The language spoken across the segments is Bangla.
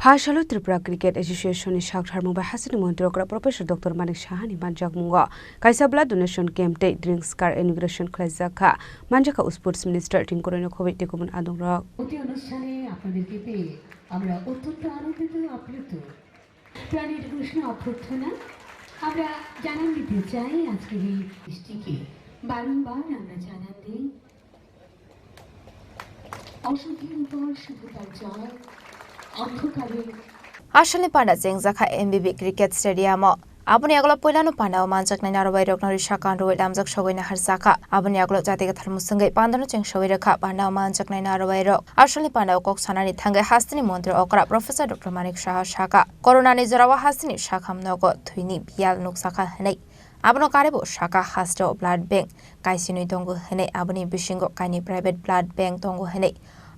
Phashalo Tripura Cricket Association is Shakhar Mumbai Hasini Montrokra Professor Dr. Manik Shahani Manjak Mungo Kaisabla donation camp day drinks car inauguration Klazaka Manjaka Sports Minister Tinkorino Covid Tekumun Adongra অতি অনুষ্ঠানে আপনাদেরকে পেয়ে আমরা অত্যন্ত আনন্দিত আপ্লুত প্রাণীর কৃষ্ণ অভ্যর্থনা আমরা জানান দিতে চাই আজকের এই দৃষ্টিকে বারংবার আমরা জানান দিই অসুখের উপর শুভতার জয় অন্ধকারে Ashalni Panda Zengzaka MBB Cricket Stadium Abuni aglo poilano panda manjak na narwai roknori shakan roi damjak shogoi na harsaka abuni aglo jatiga tharmusungai pandano cheng shogoi rakha panda manjak na narwai rok Ashalni panda kok sanani thangai hastini mantri okra Professor Dr. Manik Shaka Corona ni jorawa hastini shakham nogo thuini bial nuksaka hanai Abno karebo shaka hasto blood bank kaisinui tongo hanai abuni bishingo kaini private blood bank tongo hanai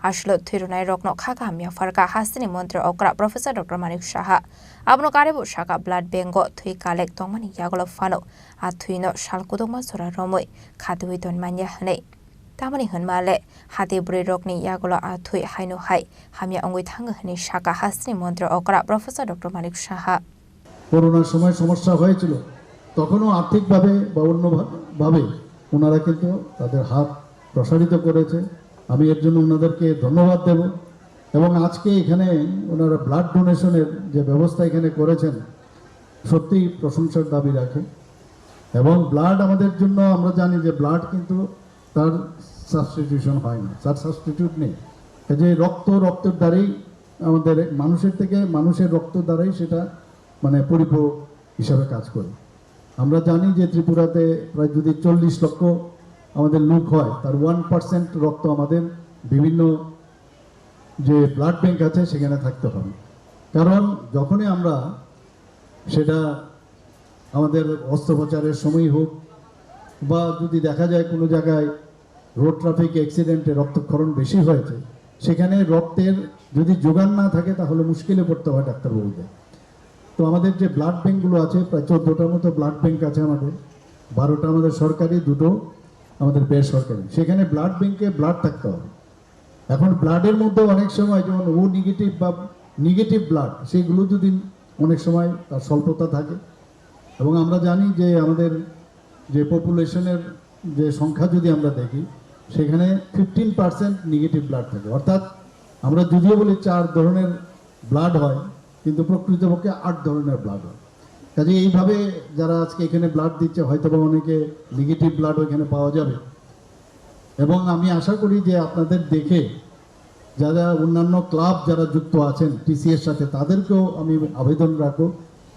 Ashlo Thirunai Rokno Kaka Mia Farka Hastini Montre Okra Professor Dr. Manik Shaha Abno Karebo Shaka Blood Bengo Thui Kalek Tongmani Yagolo Fano Athuino Shalkudoma Sura Romoi Katuiton Manya Hane Tamani Hunmale Hati Bri Rokni Yagolo Athui Haino Hai Hamia Ongui Tangani Shaka Hastini Montre Okra Professor Dr. Manik Shaha করোনার সময় সমস্যা হয়েছিল তখনও আর্থিকভাবে বা অন্যভাবে ওনারা কিন্তু তাদের হাত প্রসারিত করেছে আমি এর জন্য ওনাদেরকে ধন্যবাদ দেব এবং আজকে এখানে ওনারা ব্লাড ডোনেশনের যে ব্যবস্থা এখানে করেছেন সত্যি প্রশংসার দাবি রাখে এবং ব্লাড আমাদের জন্য আমরা জানি যে ব্লাড কিন্তু তার সাবস্টিটিউশন হয় না তার সাবস্টিটিউট নেই যে রক্তের দ্বারাই আমাদের মানুষের থেকে মানুষের রক্ত দ্বারাই সেটা মানে পরিপূরক হিসাবে কাজ করে আমরা জানি যে ত্রিপুরাতে প্রায় যদি 40 লক্ষ আমাদের লোক হয় তার 1% রক্ত আমাদের বিভিন্ন যে ব্লাড ব্যাংক আছে সেখানে থাকতে হবে কারণ যখনই আমরা সেটা আমাদের অস্ত্রোপচারের সময় হোক বা যদি দেখা যায় কোনো জায়গায় রোড ট্রাফিক অ্যাক্সিডেন্টে রক্তক্ষরণ বেশি হয়েছে সেখানে রক্তের যদি যোগান না থাকে তাহলে মুশকিলে পড়তে হয় ডাক্তারবাবুদের তো আমাদের যে ব্লাড ব্যাংকগুলো আছে প্রায় 14টার মতো ব্লাড ব্যাংক আছে আমাদের 12টা আমাদের সরকারি দুটো আমাদের বেসরকারি সেখানে ব্লাড ব্যাংকে ব্লাড থাকতে হবে এখন ব্লাডের মধ্যে অনেক সময় যেমন ও নেগেটিভ বা নেগেটিভ ব্লাড সেগুলো যদি অনেক সময় তার স্বল্পতা থাকে এবং আমরা জানি যে আমাদের যে পপুলেশনের যে সংখ্যা যদি আমরা দেখি সেখানে 15% নেগেটিভ ব্লাড থাকে অর্থাৎ আমরা যদিও বলি 4 ধরনের ব্লাড হয় কিন্তু প্রকৃতপক্ষে 8 ধরনের ব্লাড হয় কাজে এইভাবে যারা আজকে এখানে ব্লাড দিচ্ছে হয়তো বা অনেকে নেগেটিভ ব্লাড ওইখানে পাওয়া যাবে এবং আমি আশা করি যে আপনাদের দেখে যারা অন্যান্য ক্লাব যারা যুক্ত আছেন টিসিএর সাথে তাদেরকেও আমি আবেদন রাখবো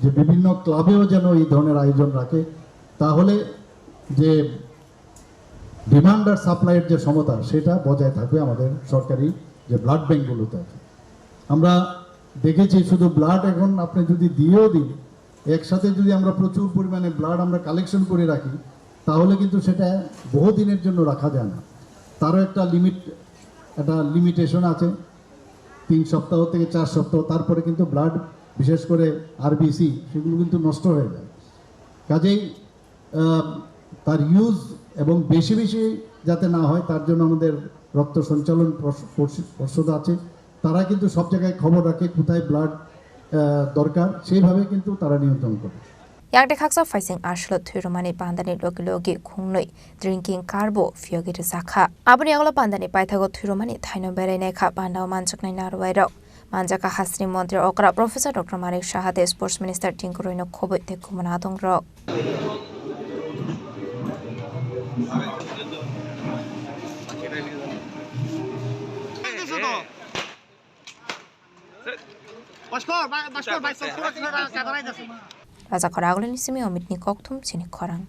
যে বিভিন্ন ক্লাবেও যেন এই ধরনের আয়োজন রাখে তাহলে যে ডিমান্ড আর সাপ্লাইয়ের যে সমতা সেটা বজায় থাকবে আমাদের সরকারি যে ব্লাড ব্যাংকগুলোতে আছে আমরা দেখেছি শুধু ব্লাড এখন আপনি যদি দিয়েও দিন একসাথে যদি আমরা প্রচুর পরিমাণে ব্লাড আমরা কালেকশন করে রাখি তাহলে কিন্তু সেটা বহুদিনের জন্য রাখা যায় না তারও একটা লিমিটেশন আছে 3 সপ্তাহ থেকে 4 সপ্তাহ তারপরে কিন্তু ব্লাড বিশেষ করে আরবিসি সেগুলো কিন্তু নষ্ট হয়ে যায় কাজেই তার ইউজ এবং বেশি বেশি যাতে না হয় তার জন্য আমাদের রক্ত সঞ্চালন পর্ষদ আছে তারা কিন্তু সব জায়গায় খবর রাখে কোথায় ব্লাড দরকার সেইভাবে কিন্তু তারা নিয়ন্ত্রণ করে Yakde khaksa facing ashlo thirumani pandani logi khungnoi drinking carbo fiogir zakha abuni aglo pandani paithago thirumani thaino berai nei kha panda manjaknai narwai rok manjaka hasni mantri okra Professor Dr. Manik Shahate Sports Minister Tinkuroino khoboi te kumana dong rok Raja Koragolin Simi Omit Nikok Tum Sini Korang